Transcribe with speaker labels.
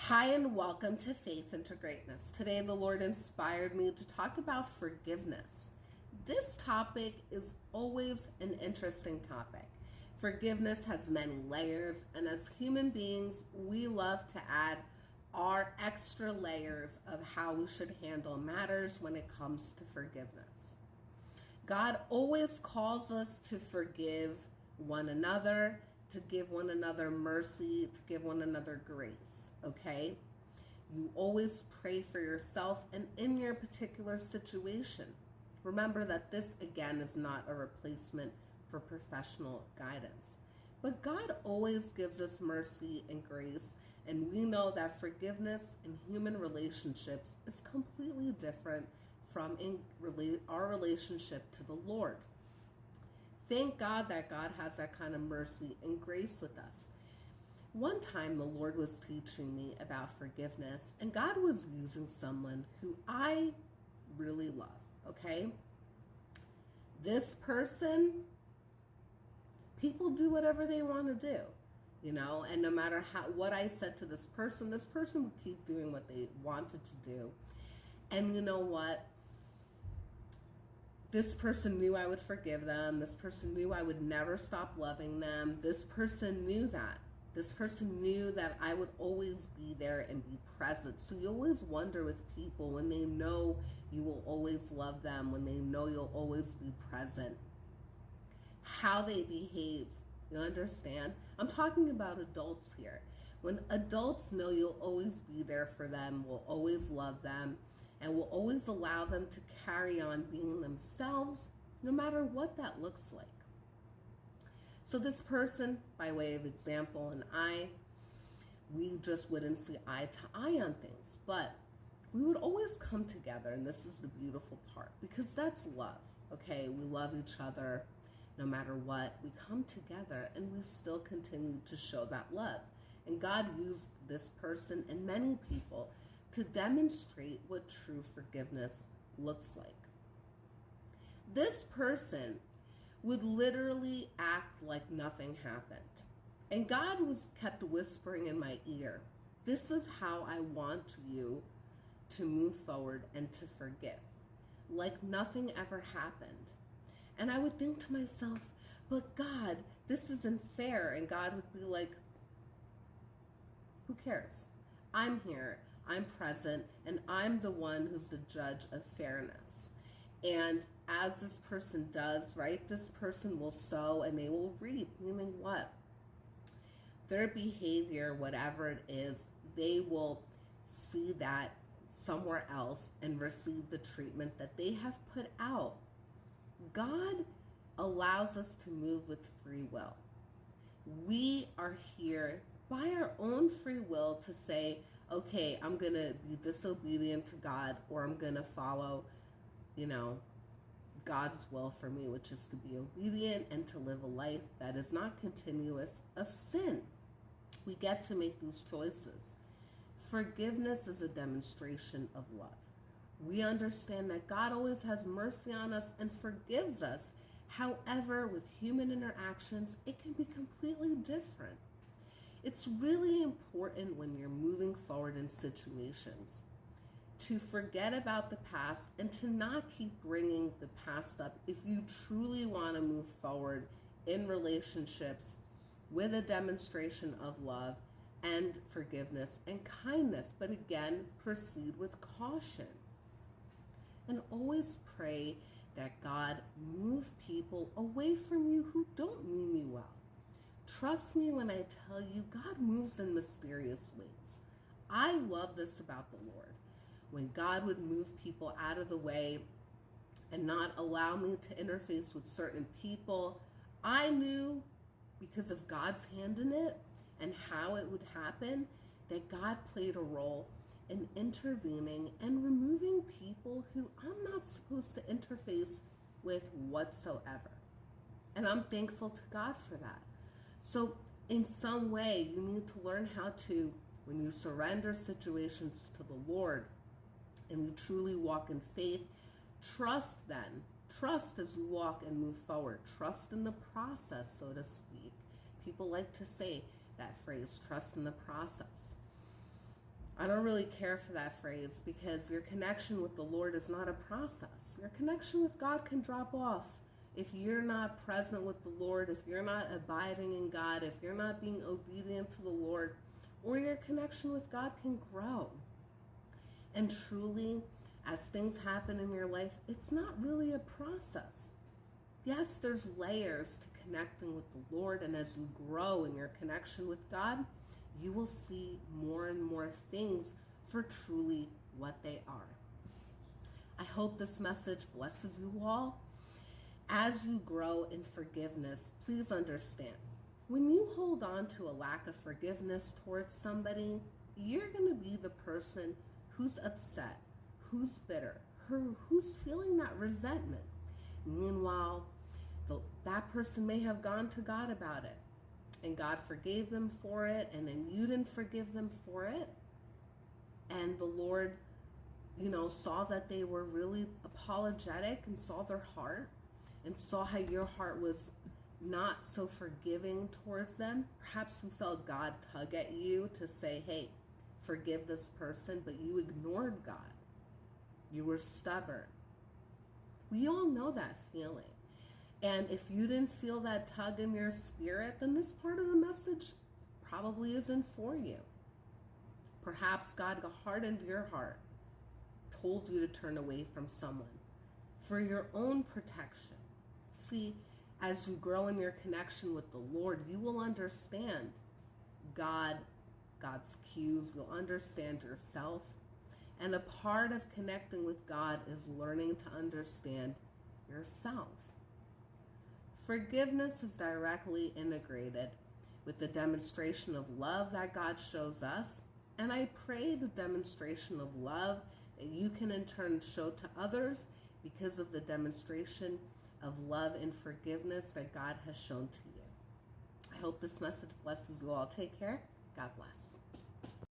Speaker 1: Hi, and welcome to Faith into Greatness. Today, the Lord inspired me to talk about forgiveness. This topic is always an interesting topic. Forgiveness has many layers, and as human beings, we love to add our extra layers of how we should handle matters when it comes to forgiveness. God always calls us to forgive one another, to give one another mercy, to give one another grace, okay? You always pray for yourself and in your particular situation. Remember that this, again, is not a replacement for professional guidance. But God always gives us mercy and grace, and we know that forgiveness in human relationships is completely different from our relationship to the Lord. Thank God that God has that kind of mercy and grace with us. One time the Lord was teaching me about forgiveness, and God was using someone who I really love, okay? This person, people do whatever they want to do, and no matter what I said to this person would keep doing what they wanted to do. And you know what? This person knew I would forgive them. This person knew I would never stop loving them. This person knew that. This person knew that I would always be there and be present. So you always wonder with people when they know you will always love them, when they know you'll always be present, how they behave. You understand? I'm talking about adults here. When adults know you'll always be there for them, will always love them, and will always allow them to carry on being themselves, no matter what that looks like. So this person, by way of example, and we just wouldn't see eye to eye on things, but we would always come together, and this is the beautiful part, because that's love, okay? We love each other no matter what. We come together, and we still continue to show that love. And God used this person and many people to demonstrate what true forgiveness looks like. This person would literally act like nothing happened. And God kept whispering in my ear, this is how I want you to move forward and to forgive, like nothing ever happened. And I would think to myself, but God, this isn't fair. And God would be like, who cares? I'm here, I'm present, and I'm the one who's the judge of fairness. And as this person does, right, this person will sow and they will reap, meaning what? Their behavior, whatever it is, they will see that somewhere else and receive the treatment that they have put out. God allows us to move with free will. We are here by our own free will to say, okay, I'm going to be disobedient to God, or I'm going to follow, God's will for me, which is to be obedient and to live a life that is not continuous of sin. We get to make these choices. Forgiveness is a demonstration of love. We understand that God always has mercy on us and forgives us. However, with human interactions, it can be completely different. It's really important when you're moving forward in situations to forget about the past and to not keep bringing the past up if you truly want to move forward in relationships with a demonstration of love and forgiveness and kindness. But again, proceed with caution. And always pray that God move people away from you who don't mean you well. Trust me when I tell you, God moves in mysterious ways. I love this about the Lord. When God would move people out of the way and not allow me to interface with certain people, I knew, because of God's hand in it and how it would happen, that God played a role in intervening and removing people who I'm not supposed to interface with whatsoever. And I'm thankful to God for that. So in some way, you need to learn how to, when you surrender situations to the Lord and you truly walk in faith, trust then. Trust as you walk and move forward. Trust in the process, so to speak. People like to say that phrase, trust in the process. I don't really care for that phrase because your connection with the Lord is not a process. Your connection with God can drop off if you're not present with the Lord, if you're not abiding in God, if you're not being obedient to the Lord, or your connection with God can grow. And truly, as things happen in your life, it's not really a process. Yes, there's layers to connecting with the Lord, and as you grow in your connection with God, you will see more and more things for truly what they are. I hope this message blesses you all. As you grow in forgiveness, please understand, when you hold on to a lack of forgiveness towards somebody, you're going to be the person who's upset, who's bitter, who's feeling that resentment. Meanwhile, that person may have gone to God about it, and God forgave them for it, and then you didn't forgive them for it. And the Lord, saw that they were really apologetic and saw their heart and saw how your heart was not so forgiving towards them. Perhaps you felt God tug at you to say, hey, forgive this person, but you ignored God. You were stubborn. We all know that feeling. And if you didn't feel that tug in your spirit, then this part of the message probably isn't for you. Perhaps God hardened your heart, told you to turn away from someone for your own protection. See, as you grow in your connection with the Lord, you will understand God's cues. You'll understand yourself. And a part of connecting with God is learning to understand yourself. Forgiveness is directly integrated with the demonstration of love that God shows us. And I pray the demonstration of love that you can in turn show to others because of the demonstration of love and forgiveness that God has shown to you. I hope this message blesses you all. Take care. God bless.